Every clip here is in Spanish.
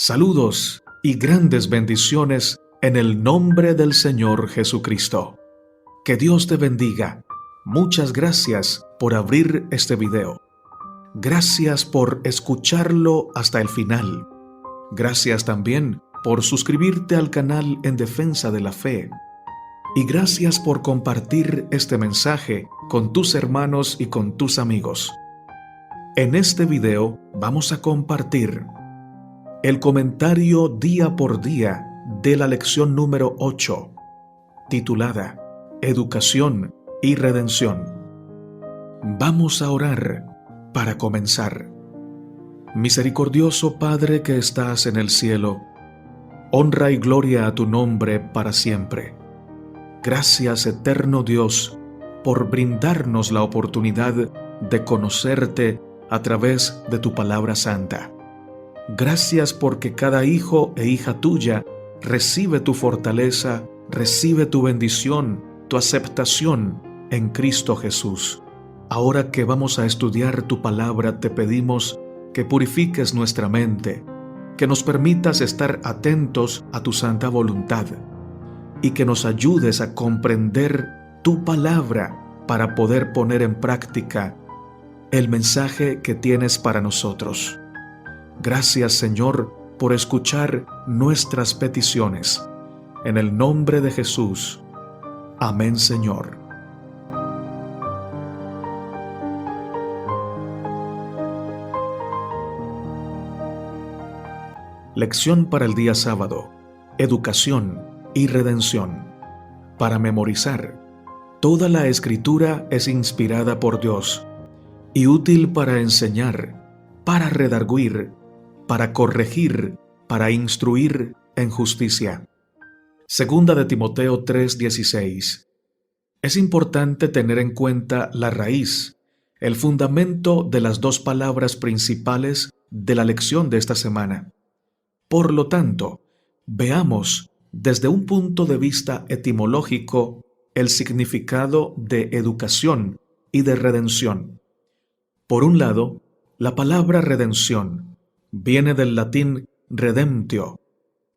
Saludos y grandes bendiciones en el nombre del Señor Jesucristo. Que Dios te bendiga. Muchas gracias por abrir este video. Gracias por escucharlo hasta el final. Gracias también por suscribirte al canal En Defensa de la Fe. Y gracias por compartir este mensaje con tus hermanos y con tus amigos. En este video vamos a compartir el comentario día por día de la lección número 8, titulada Educación y Redención. Vamos a orar para comenzar. Misericordioso Padre que estás en el cielo, honra y gloria a tu nombre para siempre. Gracias, eterno Dios, por brindarnos la oportunidad de conocerte a través de tu palabra santa. Gracias porque cada hijo e hija tuya recibe tu fortaleza, recibe tu bendición, tu aceptación en Cristo Jesús. Ahora que vamos a estudiar tu palabra, te pedimos que purifiques nuestra mente, que nos permitas estar atentos a tu santa voluntad y que nos ayudes a comprender tu palabra para poder poner en práctica el mensaje que tienes para nosotros. Gracias, Señor, por escuchar nuestras peticiones. En el nombre de Jesús. Amén, Señor. Lección para el día sábado. Educación y redención. Para memorizar. Toda la Escritura es inspirada por Dios y útil para enseñar, para redarguir, para corregir, para instruir en justicia. Segunda de Timoteo 3:16. Es importante tener en cuenta la raíz, el fundamento de las dos palabras principales de la lección de esta semana. Por lo tanto, veamos desde un punto de vista etimológico el significado de educación y de redención. Por un lado, la palabra redención viene del latín redemptio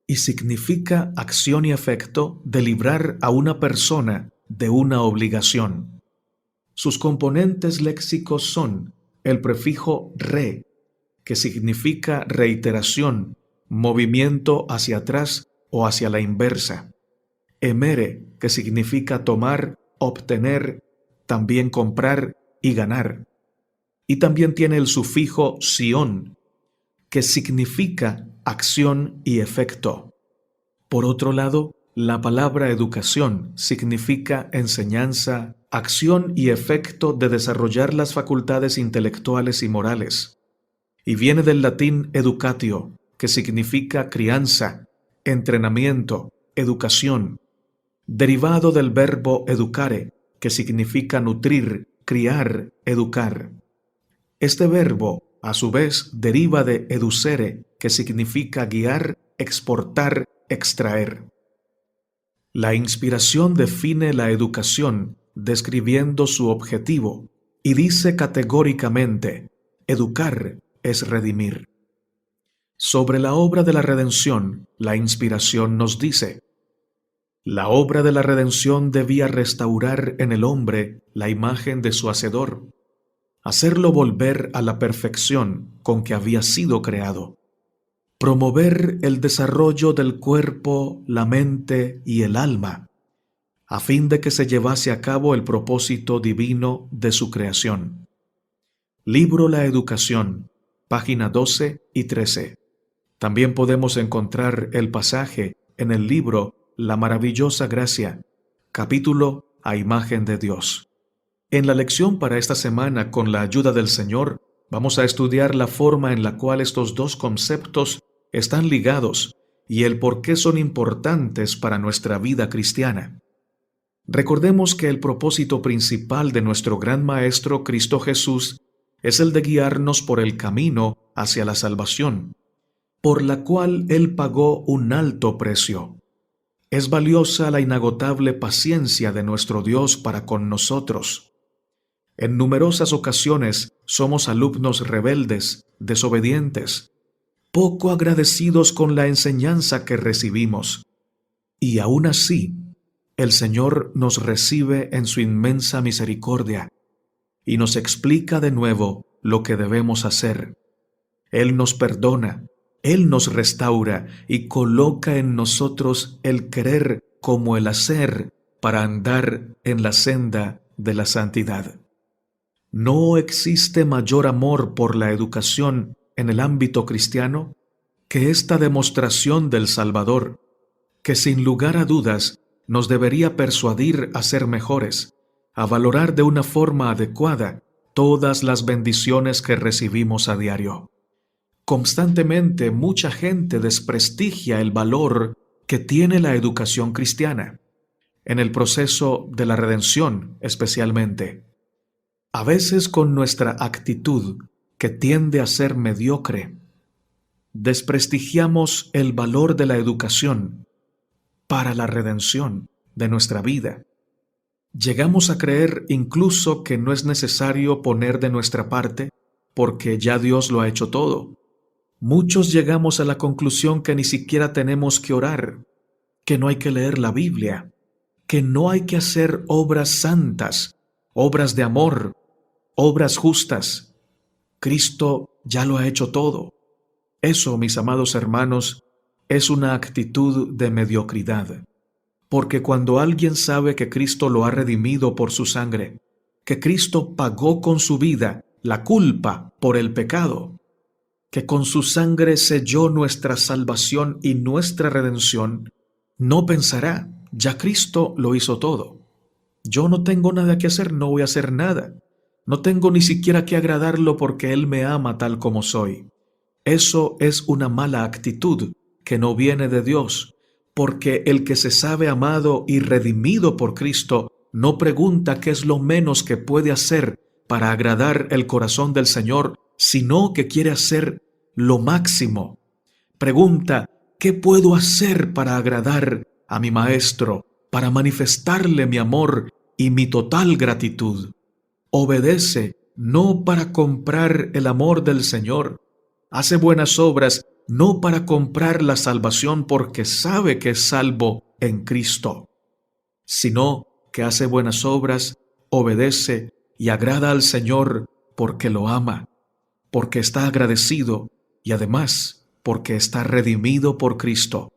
y significa acción y efecto de librar a una persona de una obligación. Sus componentes léxicos son el prefijo re, que significa reiteración, movimiento hacia atrás o hacia la inversa. Emere, que significa tomar, obtener, también comprar y ganar. Y también tiene el sufijo sion, que significa acción y efecto. Por otro lado, la palabra educación significa enseñanza, acción y efecto de desarrollar las facultades intelectuales y morales. Y viene del latín educatio, que significa crianza, entrenamiento, educación, derivado del verbo educare, que significa nutrir, criar, educar. Este verbo, a su vez, deriva de educere, que significa guiar, exportar, extraer. La inspiración define la educación describiendo su objetivo y dice categóricamente: educar es redimir. Sobre la obra de la redención, la inspiración nos dice: la obra de la redención debía restaurar en el hombre la imagen de su Hacedor, hacerlo volver a la perfección con que había sido creado, promover el desarrollo del cuerpo, la mente y el alma, a fin de que se llevase a cabo el propósito divino de su creación. Libro La Educación, página 12 y 13. También podemos encontrar el pasaje en el libro La Maravillosa Gracia, capítulo A Imagen de Dios. En la lección para esta semana, con la ayuda del Señor, vamos a estudiar la forma en la cual estos dos conceptos están ligados y el por qué son importantes para nuestra vida cristiana. Recordemos que el propósito principal de nuestro gran Maestro Cristo Jesús es el de guiarnos por el camino hacia la salvación, por la cual Él pagó un alto precio. Es valiosa la inagotable paciencia de nuestro Dios para con nosotros. En numerosas ocasiones somos alumnos rebeldes, desobedientes, poco agradecidos con la enseñanza que recibimos. Y aún así, el Señor nos recibe en su inmensa misericordia y nos explica de nuevo lo que debemos hacer. Él nos perdona, Él nos restaura y coloca en nosotros el querer como el hacer para andar en la senda de la santidad. No existe mayor amor por la educación en el ámbito cristiano que esta demostración del Salvador, que sin lugar a dudas nos debería persuadir a ser mejores, a valorar de una forma adecuada todas las bendiciones que recibimos a diario. Constantemente mucha gente desprestigia el valor que tiene la educación cristiana, en el proceso de la redención especialmente. A veces con nuestra actitud, que tiende a ser mediocre, desprestigiamos el valor de la educación para la redención de nuestra vida. Llegamos a creer incluso que no es necesario poner de nuestra parte porque ya Dios lo ha hecho todo. Muchos llegamos a la conclusión que ni siquiera tenemos que orar, que no hay que leer la Biblia, que no hay que hacer obras santas, obras de amor, obras justas. Cristo ya lo ha hecho todo. Eso, mis amados hermanos, es una actitud de mediocridad. Porque cuando alguien sabe que Cristo lo ha redimido por su sangre, que Cristo pagó con su vida la culpa por el pecado, que con su sangre selló nuestra salvación y nuestra redención, no pensará, ya Cristo lo hizo todo. Yo no tengo nada que hacer, no voy a hacer nada. No tengo ni siquiera que agradarlo porque Él me ama tal como soy. Eso es una mala actitud que no viene de Dios, porque el que se sabe amado y redimido por Cristo no pregunta qué es lo menos que puede hacer para agradar el corazón del Señor, sino que quiere hacer lo máximo. Pregunta, ¿qué puedo hacer para agradar a mi Maestro, para manifestarle mi amor y mi total gratitud? Obedece no para comprar el amor del Señor. Hace buenas obras no para comprar la salvación porque sabe que es salvo en Cristo, sino que hace buenas obras, obedece y agrada al Señor porque lo ama, porque está agradecido y además porque está redimido por Cristo.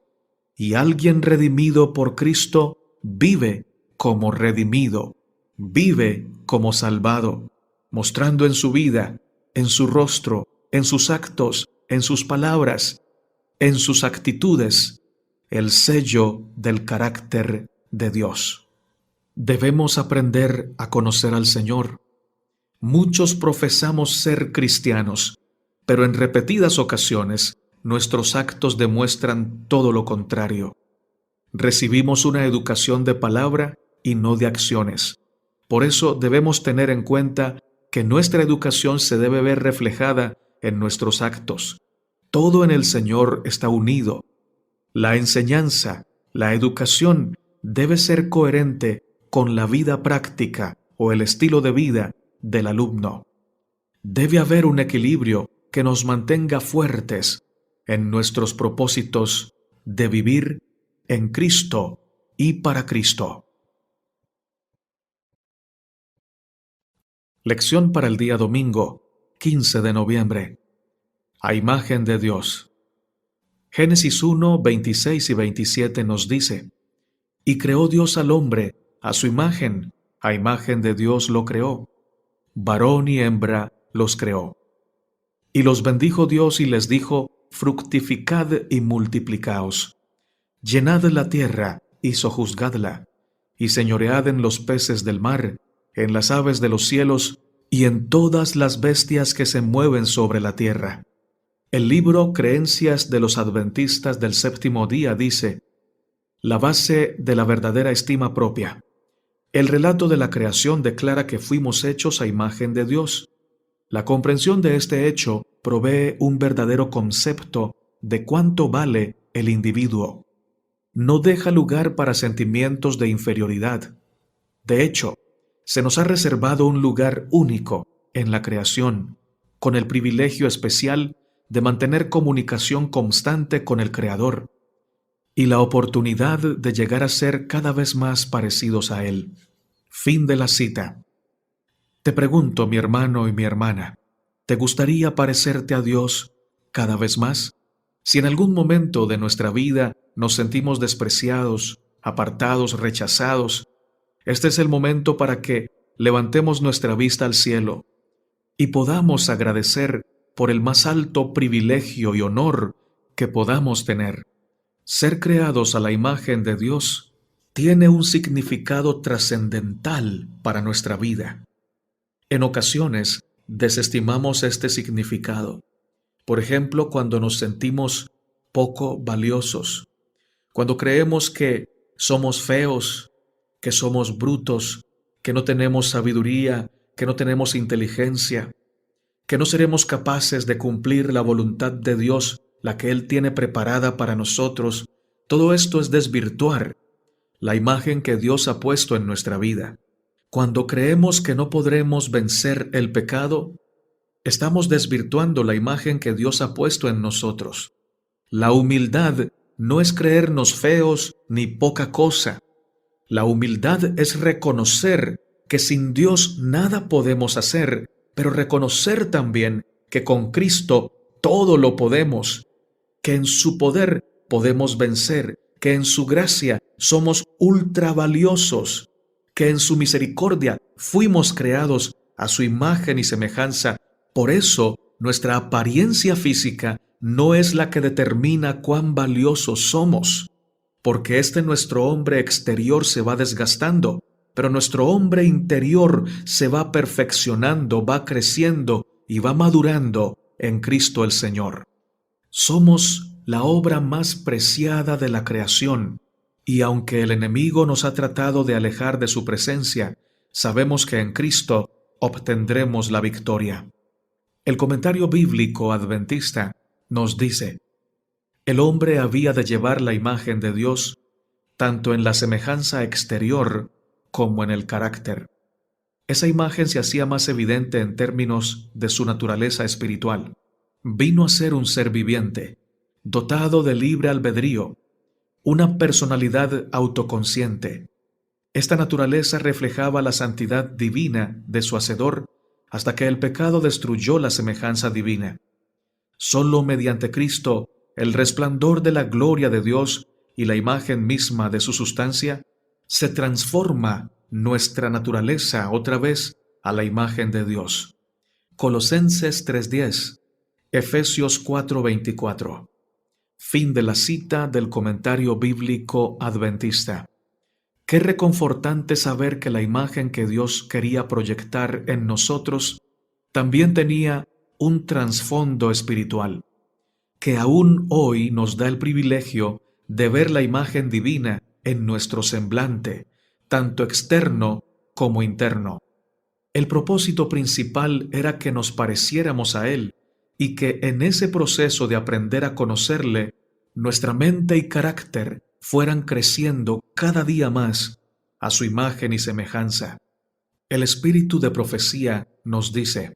Y alguien redimido por Cristo vive como redimido, vive como salvado, mostrando en su vida, en su rostro, en sus actos, en sus palabras, en sus actitudes, el sello del carácter de Dios. Debemos aprender a conocer al Señor. Muchos profesamos ser cristianos, pero en repetidas ocasiones nuestros actos demuestran todo lo contrario. Recibimos una educación de palabra y no de acciones. Por eso debemos tener en cuenta que nuestra educación se debe ver reflejada en nuestros actos. Todo en el Señor está unido. La enseñanza, la educación debe ser coherente con la vida práctica o el estilo de vida del alumno. Debe haber un equilibrio que nos mantenga fuertes en nuestros propósitos de vivir en Cristo y para Cristo. Lección para el día domingo, 15 de noviembre. A imagen de Dios. Génesis 1, 26 y 27 nos dice: Y creó Dios al hombre a su imagen, a imagen de Dios lo creó, varón y hembra los creó. Y los bendijo Dios y les dijo: Fructificad y multiplicaos, llenad la tierra y sojuzgadla, y señoread en los peces del mar, en las aves de los cielos, y en todas las bestias que se mueven sobre la tierra. El libro Creencias de los Adventistas del Séptimo Día dice: la base de la verdadera estima propia. El relato de la creación declara que fuimos hechos a imagen de Dios. La comprensión de este hecho provee un verdadero concepto de cuánto vale el individuo. No deja lugar para sentimientos de inferioridad. De hecho, se nos ha reservado un lugar único en la creación, con el privilegio especial de mantener comunicación constante con el Creador y la oportunidad de llegar a ser cada vez más parecidos a Él. Fin de la cita. Te pregunto, mi hermano y mi hermana, ¿te gustaría parecerte a Dios cada vez más? Si en algún momento de nuestra vida nos sentimos despreciados, apartados, rechazados, este es el momento para que levantemos nuestra vista al cielo y podamos agradecer por el más alto privilegio y honor que podamos tener. Ser creados a la imagen de Dios tiene un significado trascendental para nuestra vida. En ocasiones desestimamos este significado. Por ejemplo, cuando nos sentimos poco valiosos, cuando creemos que somos feos, que somos brutos, que no tenemos sabiduría, que no tenemos inteligencia, que no seremos capaces de cumplir la voluntad de Dios, la que Él tiene preparada para nosotros. Todo esto es desvirtuar la imagen que Dios ha puesto en nuestra vida. Cuando creemos que no podremos vencer el pecado, estamos desvirtuando la imagen que Dios ha puesto en nosotros. La humildad no es creernos feos ni poca cosa. La humildad es reconocer que sin Dios nada podemos hacer, pero reconocer también que con Cristo todo lo podemos, que en su poder podemos vencer, que en su gracia somos ultra valiosos, que en su misericordia fuimos creados a su imagen y semejanza. Por eso, nuestra apariencia física no es la que determina cuán valiosos somos, porque nuestro hombre exterior se va desgastando, pero nuestro hombre interior se va perfeccionando, va creciendo y va madurando en Cristo el Señor. Somos la obra más preciada de la creación, y aunque el enemigo nos ha tratado de alejar de su presencia, sabemos que en Cristo obtendremos la victoria. El comentario bíblico adventista nos dice: el hombre había de llevar la imagen de Dios tanto en la semejanza exterior como en el carácter. Esa imagen se hacía más evidente en términos de su naturaleza espiritual. Vino a ser un ser viviente, dotado de libre albedrío, una personalidad autoconsciente. Esta naturaleza reflejaba la santidad divina de su Hacedor hasta que el pecado destruyó la semejanza divina. Solo mediante Cristo, el resplandor de la gloria de Dios y la imagen misma de su sustancia, se transforma nuestra naturaleza otra vez a la imagen de Dios. Colosenses 3:10, Efesios 4:24. Fin de la cita del comentario bíblico adventista. Qué reconfortante saber que la imagen que Dios quería proyectar en nosotros también tenía un trasfondo espiritual, que aún hoy nos da el privilegio de ver la imagen divina en nuestro semblante, tanto externo como interno. El propósito principal era que nos pareciéramos a Él y que en ese proceso de aprender a conocerle, nuestra mente y carácter fueran creciendo cada día más a su imagen y semejanza. El espíritu de profecía nos dice: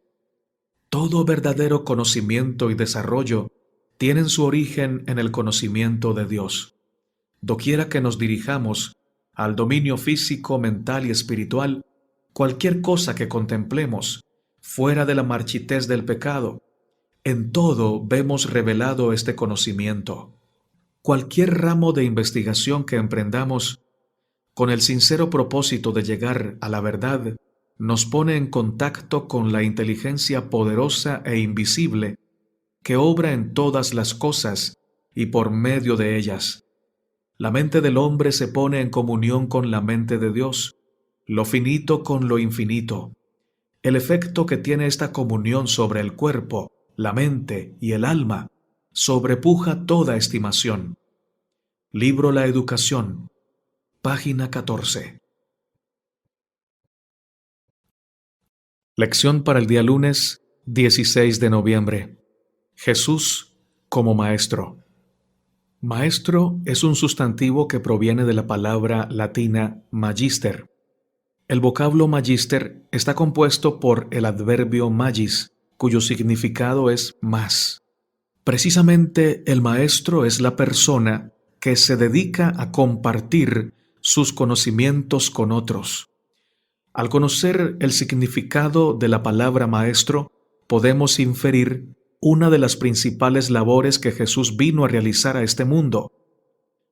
todo verdadero conocimiento y desarrollo tienen su origen en el conocimiento de Dios. Doquiera que nos dirijamos al dominio físico, mental y espiritual, cualquier cosa que contemplemos, fuera de la marchitez del pecado, en todo vemos revelado este conocimiento. Cualquier ramo de investigación que emprendamos, con el sincero propósito de llegar a la verdad, nos pone en contacto con la inteligencia poderosa e invisible que obra en todas las cosas y por medio de ellas. La mente del hombre se pone en comunión con la mente de Dios, lo finito con lo infinito. El efecto que tiene esta comunión sobre el cuerpo, la mente y el alma sobrepuja toda estimación. Libro La Educación, página 14. Lección para el día lunes 16 de noviembre. Jesús como Maestro. Maestro es un sustantivo que proviene de la palabra latina magister. El vocablo magister está compuesto por el adverbio magis, cuyo significado es más. Precisamente el maestro es la persona que se dedica a compartir sus conocimientos con otros. Al conocer el significado de la palabra maestro, podemos inferir una de las principales labores que Jesús vino a realizar a este mundo.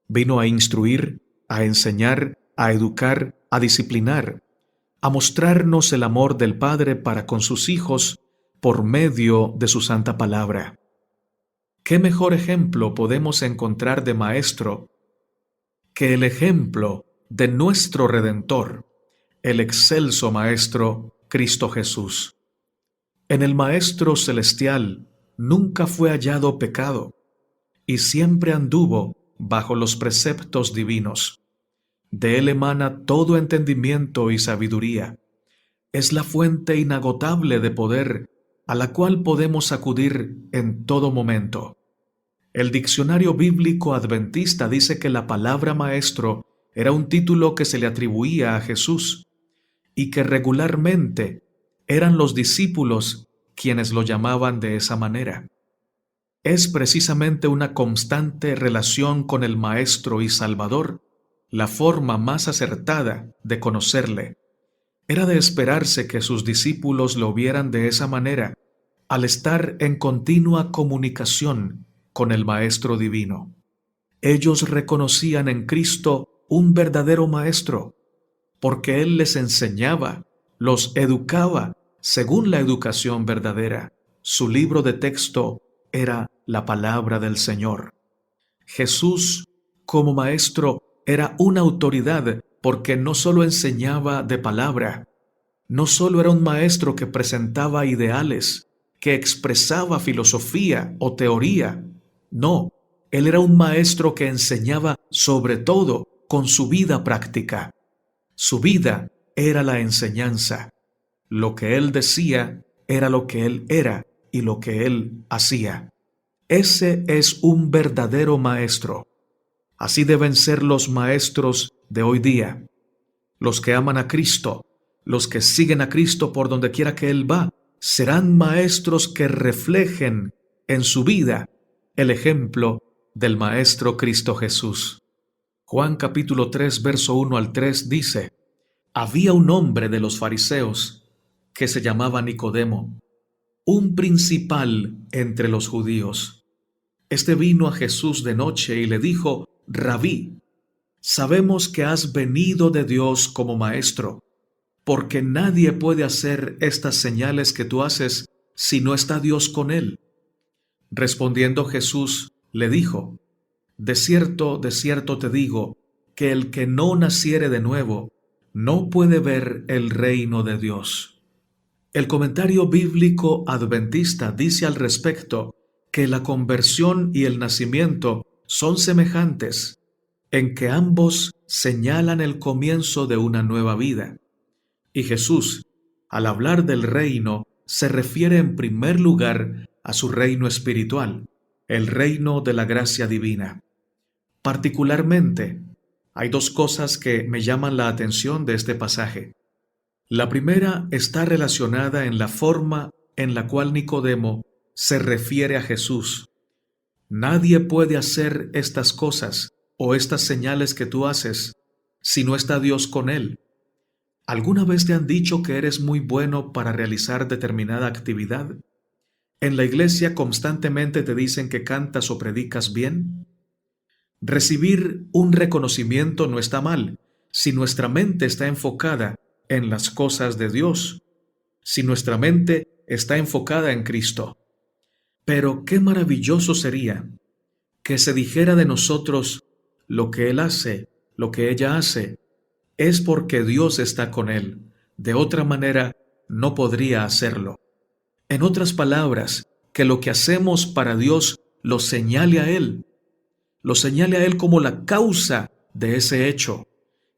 Vino a instruir, a enseñar, a educar, a disciplinar, a mostrarnos el amor del Padre para con sus hijos por medio de su santa palabra. ¿Qué mejor ejemplo podemos encontrar de maestro que el ejemplo de nuestro Redentor, el excelso Maestro Cristo Jesús? En el Maestro Celestial nunca fue hallado pecado y siempre anduvo bajo los preceptos divinos. De él emana todo entendimiento y sabiduría. Es la fuente inagotable de poder a la cual podemos acudir en todo momento. El diccionario bíblico adventista dice que la palabra maestro era un título que se le atribuía a Jesús y que regularmente eran los discípulos quienes lo llamaban de esa manera. Es precisamente una constante relación con el Maestro y Salvador la forma más acertada de conocerle. Era de esperarse que sus discípulos lo vieran de esa manera al estar en continua comunicación con el Maestro Divino. Ellos reconocían en Cristo un verdadero Maestro, porque Él les enseñaba, los educaba según la educación verdadera. Su libro de texto era la palabra del Señor. Jesús, como Maestro, era una autoridad porque no solo enseñaba de palabra, no solo era un maestro que presentaba ideales, que expresaba filosofía o teoría. No, él era un maestro que enseñaba sobre todo con su vida práctica. Su vida era la enseñanza. Lo que él decía era lo que él era y lo que él hacía. Ese es un verdadero maestro. Así deben ser los maestros de hoy día. Los que aman a Cristo, los que siguen a Cristo por donde quiera que Él va, serán maestros que reflejen en su vida el ejemplo del Maestro Cristo Jesús. Juan capítulo 3, verso 1 al 3 dice: Había un hombre de los fariseos que se llamaba Nicodemo, un principal entre los judíos. Este vino a Jesús de noche y le dijo: Rabí, sabemos que has venido de Dios como maestro, porque nadie puede hacer estas señales que tú haces si no está Dios con él. Respondiendo Jesús, le dijo: de cierto te digo, que el que no naciere de nuevo, no puede ver el reino de Dios. El comentario bíblico adventista dice al respecto que la conversión y el nacimiento son semejantes, en que ambos señalan el comienzo de una nueva vida. Y Jesús, al hablar del reino, se refiere en primer lugar a su reino espiritual, el reino de la gracia divina. Particularmente, hay dos cosas que me llaman la atención de este pasaje. La primera está relacionada en la forma en la cual Nicodemo se refiere a Jesús. Nadie puede hacer estas cosas o estas señales que tú haces si no está Dios con él. ¿Alguna vez te han dicho que eres muy bueno para realizar determinada actividad? ¿En la iglesia constantemente te dicen que cantas o predicas bien? Recibir un reconocimiento no está mal si nuestra mente está enfocada en las cosas de Dios, si nuestra mente está enfocada en Cristo. Pero qué maravilloso sería que se dijera de nosotros: lo que Él hace, lo que ella hace, es porque Dios está con Él. De otra manera, no podría hacerlo. En otras palabras, que lo que hacemos para Dios lo señale a Él. Lo señale a Él como la causa de ese hecho.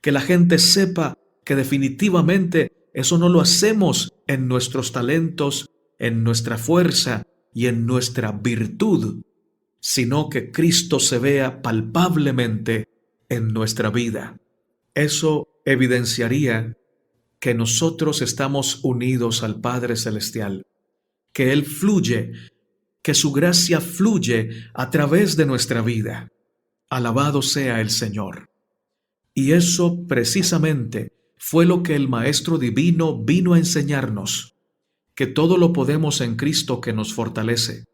Que la gente sepa que definitivamente eso no lo hacemos en nuestros talentos, en nuestra fuerza y en nuestra virtud, sino que Cristo se vea palpablemente en nuestra vida. Eso evidenciaría que nosotros estamos unidos al Padre Celestial, que Él fluye que su gracia fluye a través de nuestra vida. Alabado sea el Señor. Y eso precisamente fue lo que el Maestro Divino vino a enseñarnos, que todo lo podemos en Cristo que nos fortalece,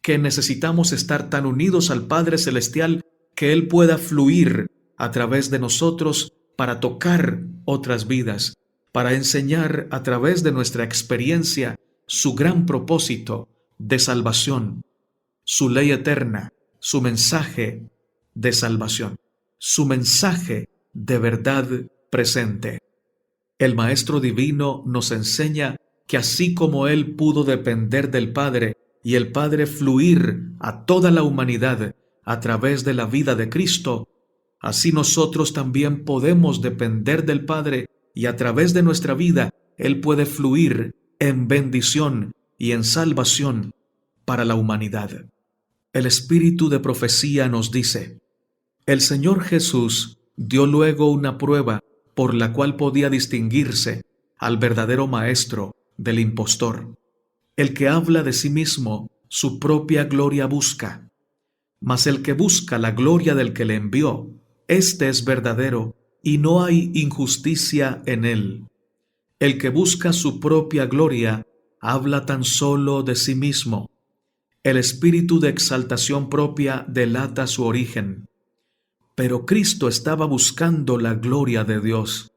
que necesitamos estar tan unidos al Padre Celestial que Él pueda fluir a través de nosotros para tocar otras vidas, para enseñar a través de nuestra experiencia su gran propósito de salvación, su ley eterna, su mensaje de salvación, su mensaje de verdad presente. El Maestro Divino nos enseña que así como Él pudo depender del Padre y el Padre fluir a toda la humanidad a través de la vida de Cristo, así nosotros también podemos depender del Padre y a través de nuestra vida Él puede fluir en bendición y en salvación para la humanidad. El Espíritu de profecía nos dice: el Señor Jesús dio luego una prueba por la cual podía distinguirse al verdadero maestro del impostor. El que habla de sí mismo, su propia gloria busca. Mas el que busca la gloria del que le envió, éste es verdadero, y no hay injusticia en él. El que busca su propia gloria, habla tan solo de sí mismo. El espíritu de exaltación propia delata su origen. Pero Cristo estaba buscando la gloria de Dios.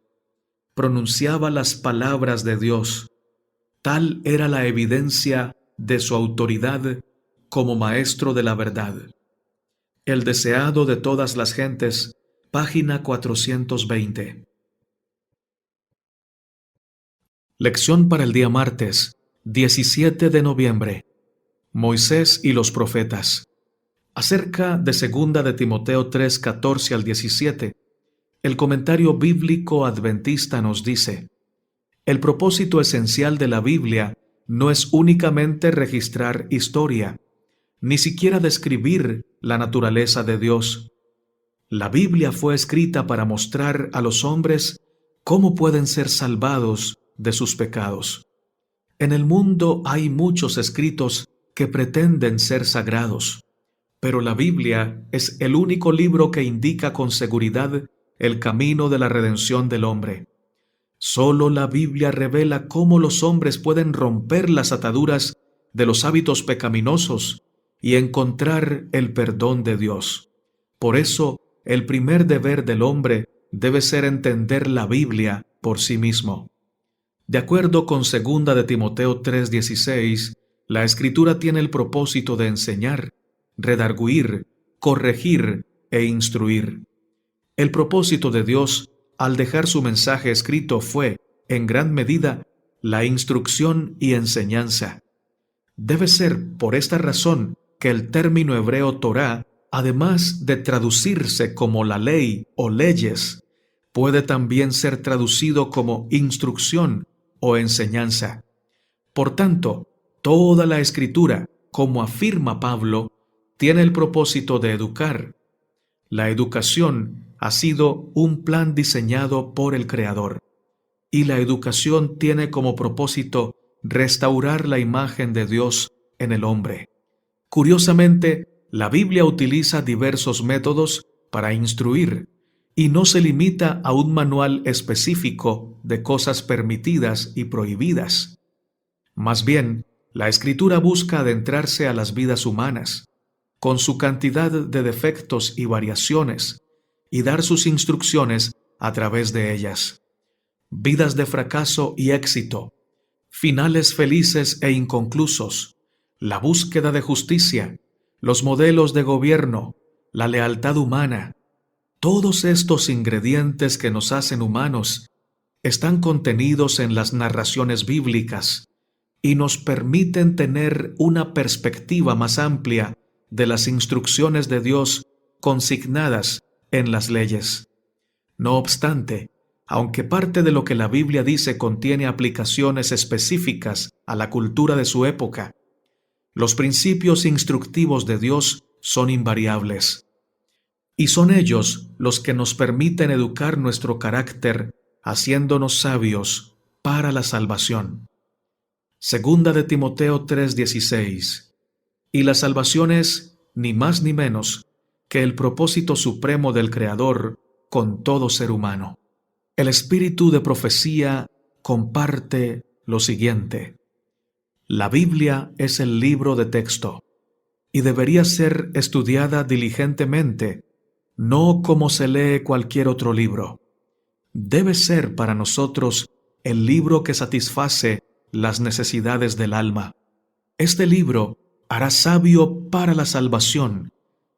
Pronunciaba las palabras de Dios. Tal era la evidencia de su autoridad como maestro de la verdad. El deseado de todas las gentes, página 420. Lección para el día martes, 17 de noviembre. Moisés y los profetas. Acerca de 2 de Timoteo 3, 14 al 17, el comentario bíblico adventista nos dice: el propósito esencial de la Biblia no es únicamente registrar historia, ni siquiera describir la naturaleza de Dios. La Biblia fue escrita para mostrar a los hombres cómo pueden ser salvados de sus pecados. En el mundo hay muchos escritos que pretenden ser sagrados, pero la Biblia es el único libro que indica con seguridad el camino de la redención del hombre. Solo la Biblia revela cómo los hombres pueden romper las ataduras de los hábitos pecaminosos y encontrar el perdón de Dios. Por eso, el primer deber del hombre debe ser entender la Biblia por sí mismo. De acuerdo con 2 de Timoteo 3:16, la Escritura tiene el propósito de enseñar, redarguir, corregir e instruir. El propósito de Dios al dejar su mensaje escrito fue, en gran medida, la instrucción y enseñanza. Debe ser por esta razón que el término hebreo Torá, además de traducirse como la ley o leyes, puede también ser traducido como instrucción o enseñanza. Por tanto, toda la Escritura, como afirma Pablo, tiene el propósito de educar. La educación ha sido un plan diseñado por el Creador, y la educación tiene como propósito restaurar la imagen de Dios en el hombre. Curiosamente, la Biblia utiliza diversos métodos para instruir, y no se limita a un manual específico de cosas permitidas y prohibidas. Más bien, la Escritura busca adentrarse a las vidas humanas, con su cantidad de defectos y variaciones, y dar sus instrucciones a través de ellas. Vidas de fracaso y éxito, finales felices e inconclusos, la búsqueda de justicia, los modelos de gobierno, la lealtad humana. Todos estos ingredientes que nos hacen humanos están contenidos en las narraciones bíblicas y nos permiten tener una perspectiva más amplia de las instrucciones de Dios consignadas en las leyes. No obstante, aunque parte de lo que la Biblia dice contiene aplicaciones específicas a la cultura de su época, los principios instructivos de Dios son invariables. Y son ellos los que nos permiten educar nuestro carácter, haciéndonos sabios para la salvación. 2 de Timoteo 3:16. y la salvación es, ni más ni menos, que el propósito supremo del Creador con todo ser humano. El espíritu de profecía comparte lo siguiente: la Biblia es el libro de texto y debería ser estudiada diligentemente, no como se lee cualquier otro libro. Debe ser para nosotros el libro que satisface las necesidades del alma. Este libro hará sabio para la salvación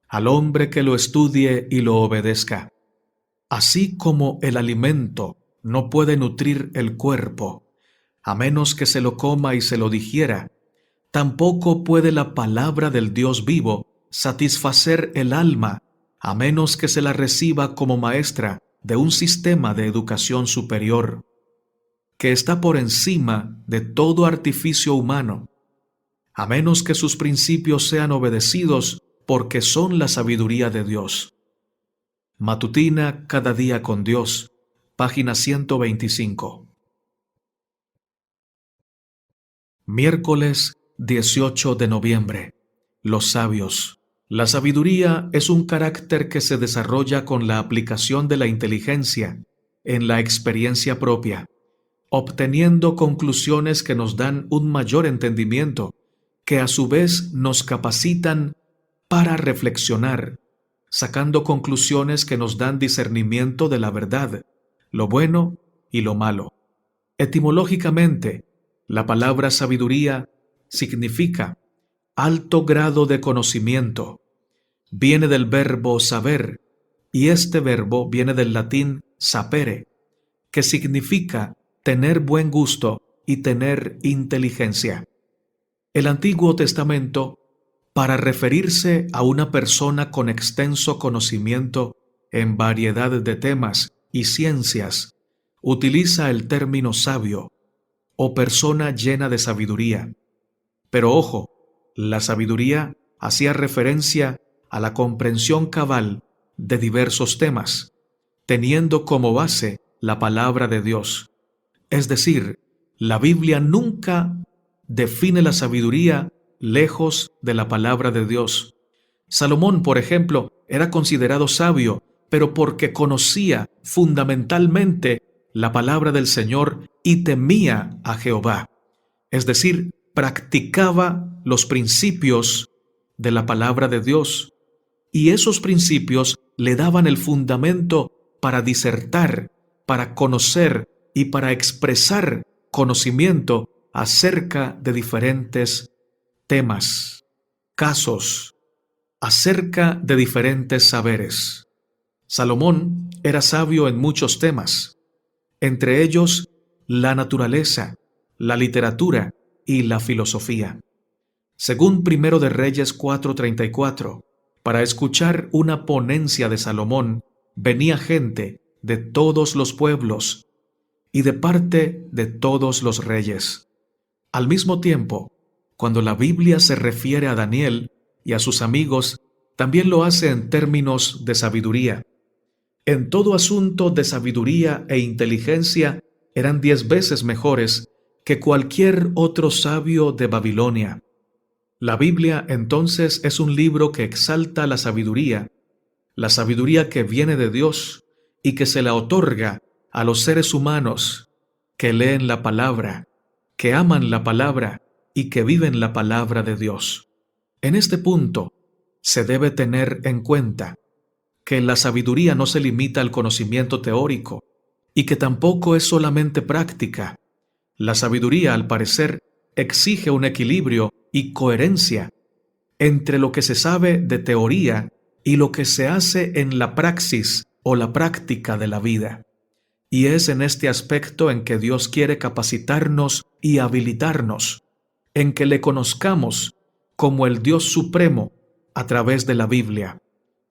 al hombre que lo estudie y lo obedezca. Así como el alimento no puede nutrir el cuerpo, a menos que se lo coma y se lo digiera, tampoco puede la palabra del Dios vivo satisfacer el alma, a menos que se la reciba como maestra de un sistema de educación superior, que está por encima de todo artificio humano, a menos que sus principios sean obedecidos porque son la sabiduría de Dios. Matutina Cada Día con Dios, página 125. Miércoles 18 de noviembre. Los sabios. La sabiduría es un carácter que se desarrolla con la aplicación de la inteligencia en la experiencia propia, obteniendo conclusiones que nos dan un mayor entendimiento, que a su vez nos capacitan para reflexionar, sacando conclusiones que nos dan discernimiento de la verdad, lo bueno y lo malo. Etimológicamente, la palabra sabiduría significa alto grado de conocimiento. Viene del verbo saber, y este verbo viene del latín sapere, que significa tener buen gusto y tener inteligencia. El Antiguo Testamento, para referirse a una persona con extenso conocimiento en variedad de temas y ciencias, utiliza el término sabio o persona llena de sabiduría. Pero ojo, la sabiduría hacía referencia a la comprensión cabal de diversos temas, teniendo como base la palabra de Dios. Es decir, la Biblia nunca define la sabiduría lejos de la palabra de Dios. Salomón, por ejemplo, era considerado sabio, pero porque conocía fundamentalmente la palabra del Señor y temía a Jehová. Es decir, practicaba los principios de la palabra de Dios, y esos principios le daban el fundamento para disertar, para conocer y para expresar conocimiento acerca de diferentes temas, casos, acerca de diferentes saberes. Salomón era sabio en muchos temas, entre ellos la naturaleza, la literatura y la filosofía. Según Primero de Reyes 4:34, para escuchar una ponencia de Salomón venía gente de todos los pueblos y de parte de todos los reyes. Al mismo tiempo, cuando la Biblia se refiere a Daniel y a sus amigos, también lo hace en términos de sabiduría. En todo asunto de sabiduría e inteligencia eran 10 veces mejores que cualquier otro sabio de Babilonia. La Biblia entonces es un libro que exalta la sabiduría que viene de Dios y que se la otorga a los seres humanos que leen la palabra, que aman la palabra y que viven la palabra de Dios. En este punto, se debe tener en cuenta que la sabiduría no se limita al conocimiento teórico y que tampoco es solamente práctica. La sabiduría, al parecer, exige un equilibrio y coherencia entre lo que se sabe de teoría y lo que se hace en la praxis o la práctica de la vida. Y es en este aspecto en que Dios quiere capacitarnos y habilitarnos, en que le conozcamos como el Dios supremo a través de la Biblia,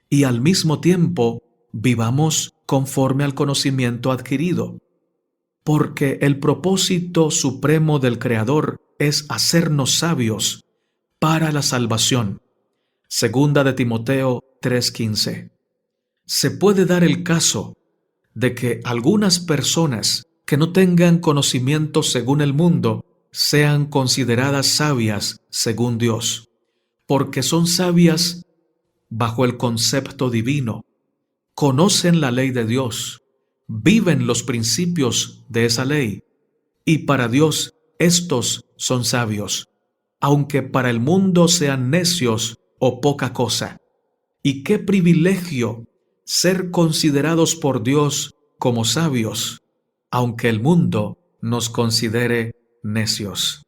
y al mismo tiempo vivamos conforme al conocimiento adquirido, porque el propósito supremo del Creador es hacernos sabios para la salvación. Segunda de Timoteo 3:15. Se puede dar el caso de que algunas personas que no tengan conocimiento según el mundo sean consideradas sabias según Dios. porque son sabias bajo el concepto divino, conocen la ley de Dios, viven los principios de esa ley, y para Dios estos son sabios, aunque para el mundo sean necios o poca cosa. Y qué privilegio ser considerados por Dios como sabios, aunque el mundo nos considere necios.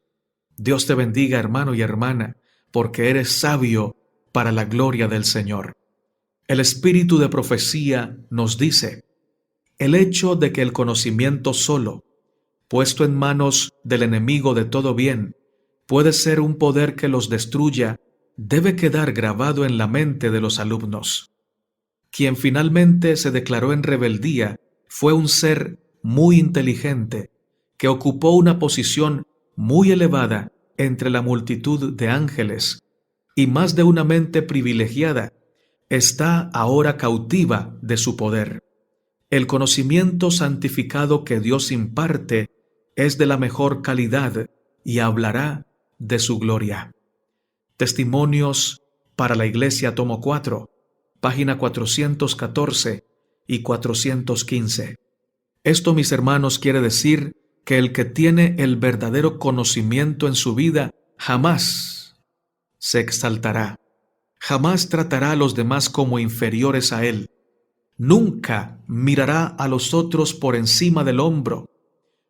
Dios te bendiga, hermano y hermana, porque eres sabio para la gloria del Señor. El espíritu de profecía nos dice: el hecho de que el conocimiento solo, puesto en manos del enemigo de todo bien, puede ser un poder que los destruya, debe quedar grabado en la mente de los alumnos. Quien finalmente se declaró en rebeldía fue un ser muy inteligente, que ocupó una posición muy elevada entre la multitud de ángeles, y más de una mente privilegiada está ahora cautiva de su poder. El conocimiento santificado que Dios imparte es de la mejor calidad y hablará de su gloria. Testimonios para la Iglesia, tomo 4, página 414 y 415. Esto, mis hermanos, quiere decir que el que tiene el verdadero conocimiento en su vida jamás se exaltará, jamás tratará a los demás como inferiores a él, nunca mirará a los otros por encima del hombro,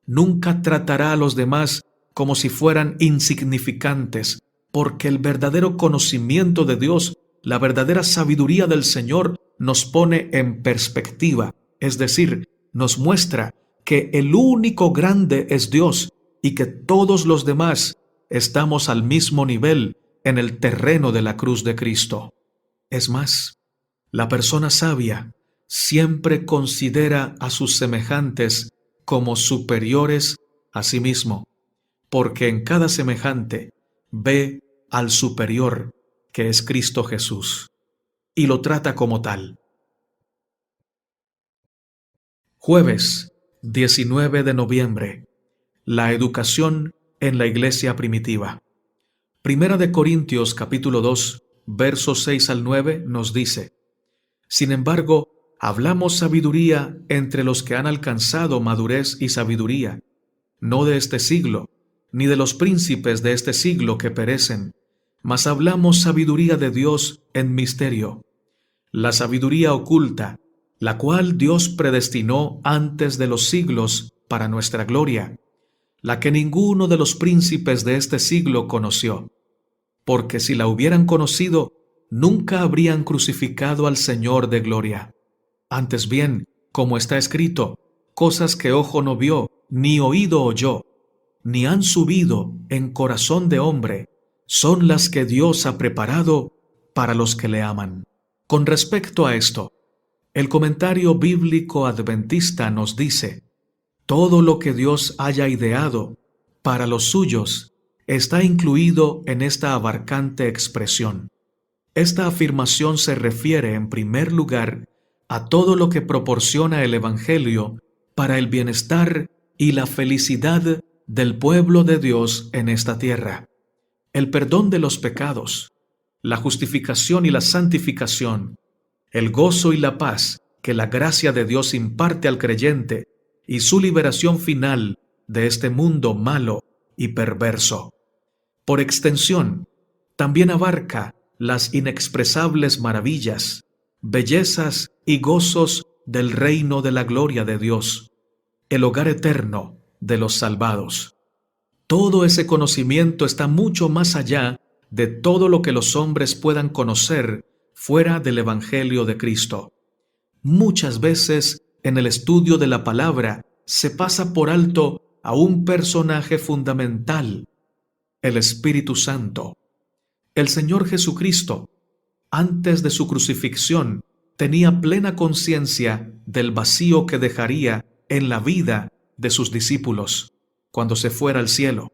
nunca tratará a los demás como si fueran insignificantes, porque el verdadero conocimiento de Dios, la verdadera sabiduría del Señor, nos pone en perspectiva, es decir, nos muestra que el único grande es Dios y que todos los demás estamos al mismo nivel en el terreno de la cruz de Cristo. Es más, la persona sabia siempre considera a sus semejantes como superiores a sí mismo, porque en cada semejante ve al superior, que es Cristo Jesús, y lo trata como tal. Jueves 19 de noviembre. La educación en la iglesia primitiva. Primera de Corintios capítulo 2, versos 6 al 9 nos dice: sin embargo, hablamos sabiduría entre los que han alcanzado madurez y sabiduría, no de este siglo, ni de los príncipes de este siglo que perecen, mas hablamos sabiduría de Dios en misterio, la sabiduría oculta, la cual Dios predestinó antes de los siglos para nuestra gloria, la que ninguno de los príncipes de este siglo conoció, porque si la hubieran conocido, nunca habrían crucificado al Señor de gloria. Antes bien, como está escrito, cosas que ojo no vio, ni oído oyó, ni han subido en corazón de hombre, son las que Dios ha preparado para los que le aman. Con respecto a esto, el comentario bíblico adventista nos dice: todo lo que Dios haya ideado para los suyos está incluido en esta abarcante expresión. Esta afirmación se refiere, en primer lugar, a todo lo que proporciona el Evangelio para el bienestar y la felicidad del pueblo de Dios en esta tierra. El perdón de los pecados, la justificación y la santificación, el gozo y la paz que la gracia de Dios imparte al creyente y su liberación final de este mundo malo y perverso. Por extensión, también abarca las inexpresables maravillas, bellezas y gozos del reino de la gloria de Dios, el hogar eterno de los salvados. Todo ese conocimiento está mucho más allá de todo lo que los hombres puedan conocer fuera del Evangelio de Cristo. Muchas veces en el estudio de la palabra se pasa por alto a un personaje fundamental, el Espíritu Santo. El Señor Jesucristo, antes de su crucifixión, tenía plena conciencia del vacío que dejaría en la vida de sus discípulos cuando se fuera al cielo,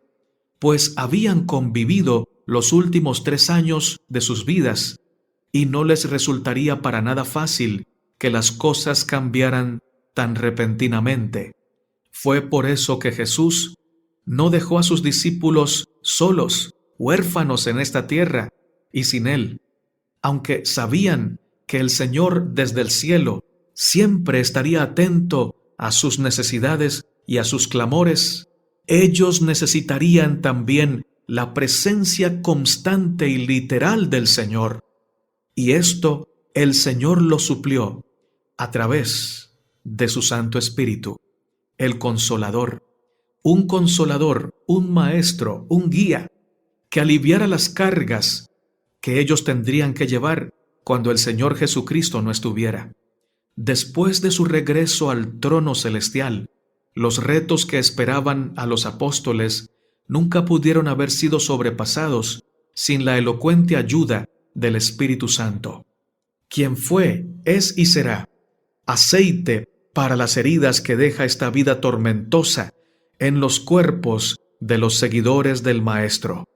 pues habían convivido los últimos 3 años de sus vidas y no les resultaría para nada fácil que las cosas cambiaran tan repentinamente. Fue por eso que Jesús no dejó a sus discípulos solos, huérfanos en esta tierra, y sin Él, aunque sabían que el Señor desde el cielo siempre estaría atento a sus necesidades y a sus clamores, ellos necesitarían también la presencia constante y literal del Señor. Y esto el Señor lo suplió a través de su Santo Espíritu, el Consolador, un maestro, un guía, que aliviara las cargas que ellos tendrían que llevar cuando el Señor Jesucristo no estuviera. Después de su regreso al trono celestial, los retos que esperaban a los apóstoles nunca pudieron haber sido sobrepasados sin la elocuente ayuda del Espíritu Santo, quien fue, es y será aceite para las heridas que deja esta vida tormentosa en los cuerpos de los seguidores del Maestro.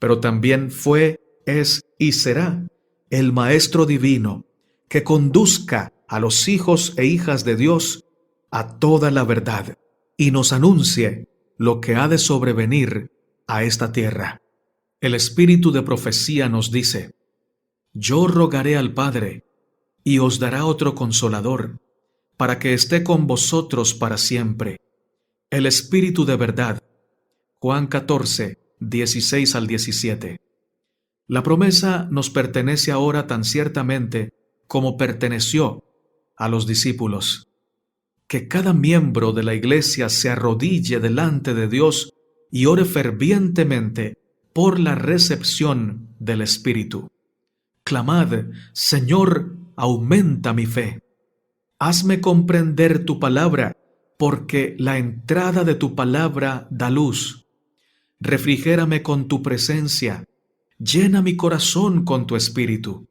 Pero también fue, es y será el Maestro Divino que conduzca a los hijos e hijas de Dios a toda la verdad y nos anuncie lo que ha de sobrevenir a esta tierra. El Espíritu de profecía nos dice: yo rogaré al Padre y os dará otro Consolador, para que esté con vosotros para siempre, el Espíritu de verdad. Juan 14, 16 al 17. La promesa nos pertenece ahora tan ciertamente como perteneció a los discípulos. Que cada miembro de la Iglesia se arrodille delante de Dios y ore fervientemente por la recepción del Espíritu. Clamad: Señor, aumenta mi fe. Hazme comprender tu palabra, porque la entrada de tu palabra da luz. Refrigérame con tu presencia, llena mi corazón con tu Espíritu.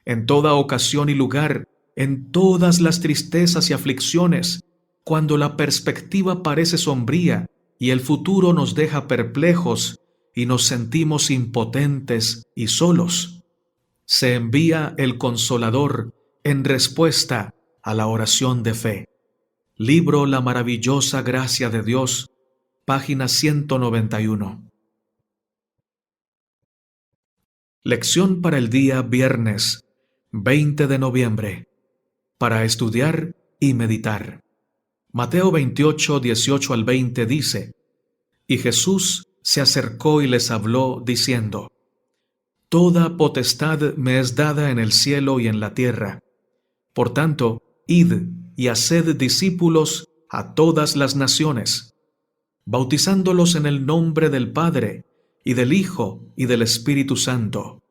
En toda ocasión y lugar, en todas las tristezas y aflicciones, cuando la perspectiva parece sombría y el futuro nos deja perplejos y nos sentimos impotentes y solos, se envía el Consolador en respuesta a la oración de fe. Libro La maravillosa gracia de Dios, página 191. Lección para el día viernes 20 de noviembre, para estudiar y meditar. Mateo 28, 18 al 20 dice: Y Jesús se acercó y les habló, diciendo: Toda potestad me es dada en el cielo y en la tierra. Por tanto, id y haced discípulos a todas las naciones, bautizándolos en el nombre del Padre, y del Hijo, y del Espíritu Santo,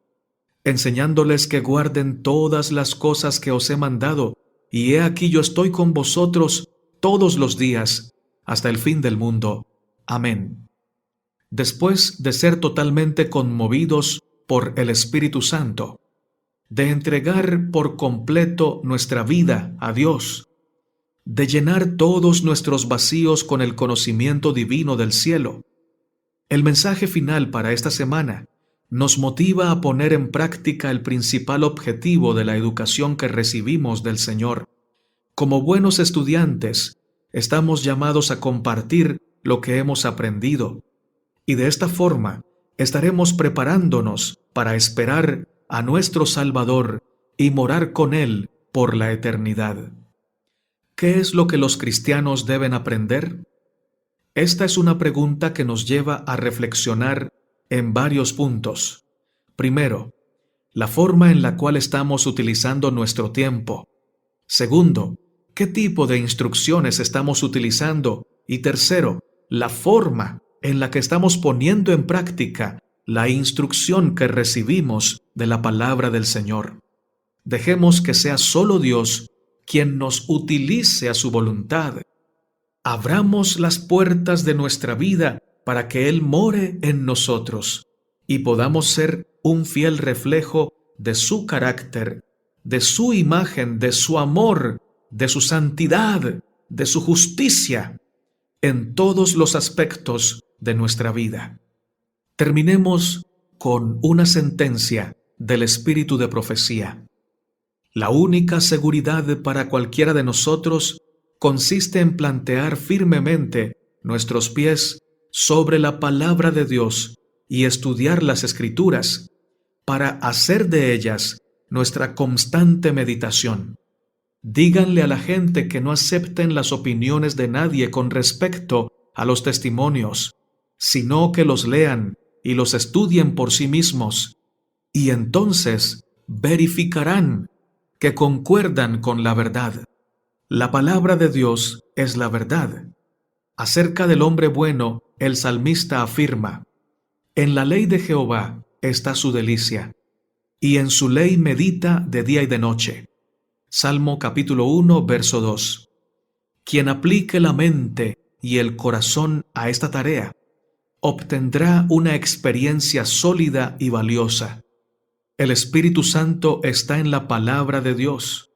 enseñándoles que guarden todas las cosas que os he mandado, y he aquí yo estoy con vosotros todos los días, hasta el fin del mundo. Amén. Después de ser totalmente conmovidos por el Espíritu Santo, de entregar por completo nuestra vida a Dios, de llenar todos nuestros vacíos con el conocimiento divino del cielo, el mensaje final para esta semana nos motiva a poner en práctica el principal objetivo de la educación que recibimos del Señor. Como buenos estudiantes, estamos llamados a compartir lo que hemos aprendido, y de esta forma estaremos preparándonos para esperar a nuestro Salvador y morar con Él por la eternidad. ¿Qué es lo que los cristianos deben aprender? Esta es una pregunta que nos lleva a reflexionar en varios puntos. Primero, la forma en la cual estamos utilizando nuestro tiempo. Segundo, ¿qué tipo de instrucciones estamos utilizando? Y tercero, la forma en la que estamos poniendo en práctica la instrucción que recibimos de la palabra del Señor. Dejemos que sea solo Dios quien nos utilice a su voluntad. Abramos las puertas de nuestra vida para que Él more en nosotros y podamos ser un fiel reflejo de su carácter, de su imagen, de su amor, de su santidad, de su justicia, en todos los aspectos de nuestra vida. Terminemos con una sentencia del Espíritu de profecía. La única seguridad para cualquiera de nosotros consiste en plantear firmemente nuestros pies sobre la palabra de Dios y estudiar las Escrituras, para hacer de ellas nuestra constante meditación. Díganle a la gente que no acepten las opiniones de nadie con respecto a los testimonios, sino que los lean y los estudien por sí mismos, y entonces verificarán que concuerdan con la verdad. La palabra de Dios es la verdad. Acerca del hombre bueno, el salmista afirma: en la ley de Jehová está su delicia, y en su ley medita de día y de noche. Salmo capítulo 1, verso 2. Quien aplique la mente y el corazón a esta tarea, obtendrá una experiencia sólida y valiosa. El Espíritu Santo está en la palabra de Dios.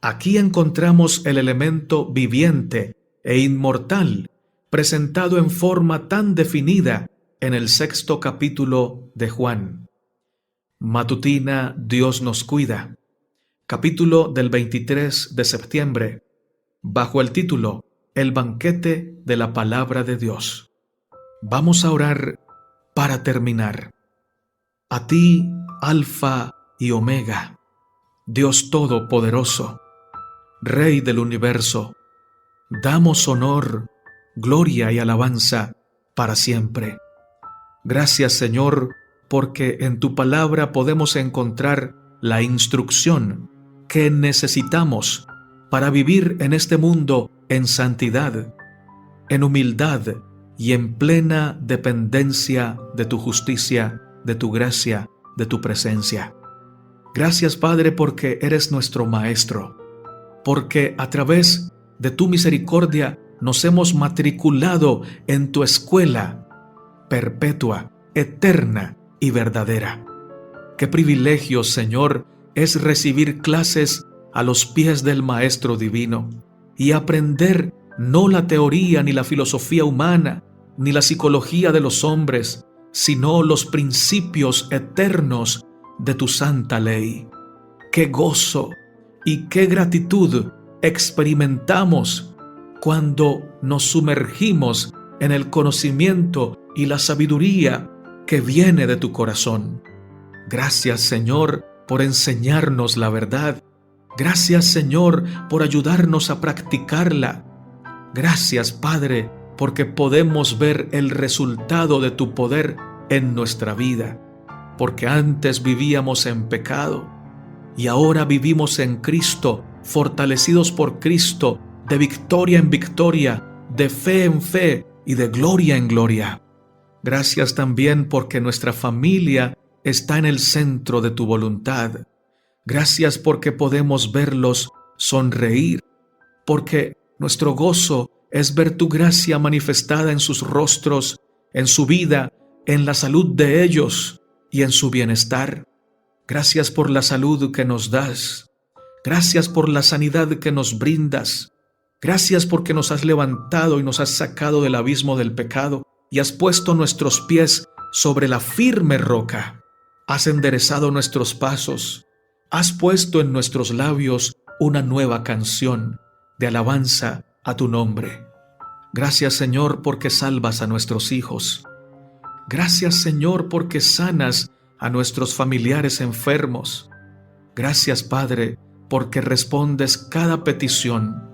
Aquí encontramos el elemento viviente e inmortal presentado en forma tan definida en el 6º capítulo de Juan. Matutina Dios nos cuida, capítulo del 23 de septiembre, bajo el título El banquete de la palabra de Dios. Vamos a orar para terminar. A ti, Alfa y Omega, Dios Todopoderoso, Rey del universo, damos honor, gloria y alabanza para siempre. Gracias, Señor, porque en tu palabra podemos encontrar la instrucción que necesitamos para vivir en este mundo en santidad, en humildad y en plena dependencia de tu justicia, de tu gracia, de tu presencia. Gracias, Padre, porque eres nuestro Maestro, porque a través de tu misericordia nos hemos matriculado en tu escuela perpetua, eterna y verdadera. Qué privilegio, Señor, es recibir clases a los pies del Maestro Divino y aprender no la teoría ni la filosofía humana, ni la psicología de los hombres, sino los principios eternos de tu santa ley. ¡Qué gozo y qué gratitud experimentamos cuando nos sumergimos en el conocimiento y la sabiduría que viene de tu corazón! Gracias, Señor, por enseñarnos la verdad. Gracias, Señor, por ayudarnos a practicarla. Gracias, Padre, porque podemos ver el resultado de tu poder en nuestra vida, porque antes vivíamos en pecado y ahora vivimos en Cristo, fortalecidos por Cristo, de victoria en victoria, de fe en fe y de gloria en gloria. Gracias también porque nuestra familia está en el centro de tu voluntad. Gracias porque podemos verlos sonreír, porque nuestro gozo es ver tu gracia manifestada en sus rostros, en su vida, en la salud de ellos y en su bienestar. Gracias por la salud que nos das. Gracias por la sanidad que nos brindas. Gracias porque nos has levantado y nos has sacado del abismo del pecado y has puesto nuestros pies sobre la firme roca. Has enderezado nuestros pasos. Has puesto en nuestros labios una nueva canción de alabanza a tu nombre. Gracias, Señor, porque salvas a nuestros hijos. Gracias, Señor, porque sanas a nuestros familiares enfermos. Gracias, Padre, porque respondes cada petición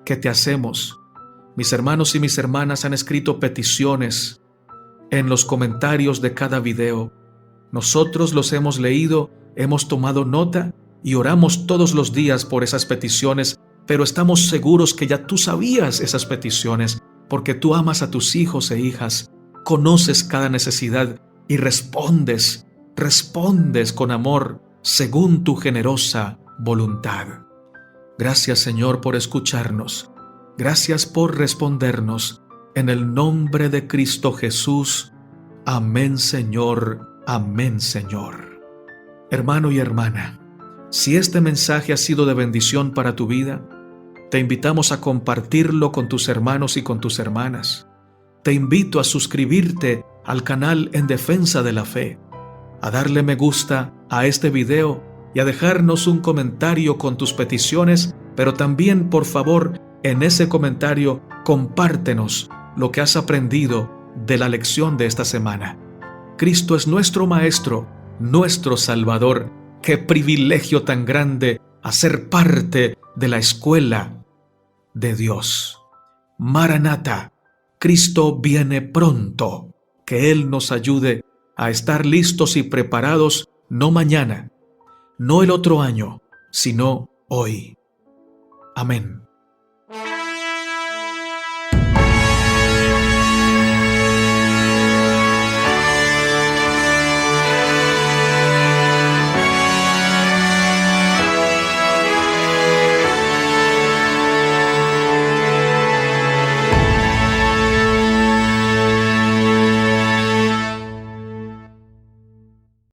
que te hacemos. Mis hermanos y mis hermanas han escrito peticiones en los comentarios de cada video. Nosotros los hemos leído, hemos tomado nota y oramos todos los días por esas peticiones, pero estamos seguros que ya tú sabías esas peticiones, porque tú amas a tus hijos e hijas, conoces cada necesidad y respondes con amor según tu generosa voluntad. Gracias, Señor, por escucharnos. Gracias por respondernos. En el nombre de Cristo Jesús. Amén, Señor. Amén, Señor. Hermano y hermana, si este mensaje ha sido de bendición para tu vida, te invitamos a compartirlo con tus hermanos y con tus hermanas. Te invito a suscribirte al canal En Defensa de la Fe, a darle me gusta a este video y a dejarnos un comentario con tus peticiones, pero también, por favor, en ese comentario compártenos lo que has aprendido de la lección de esta semana. Cristo es nuestro Maestro, nuestro Salvador. ¡Qué privilegio tan grande hacer parte de la escuela de Dios! Maranata, Cristo viene pronto. Que Él nos ayude a estar listos y preparados, no mañana, no el otro año, sino hoy. Amén.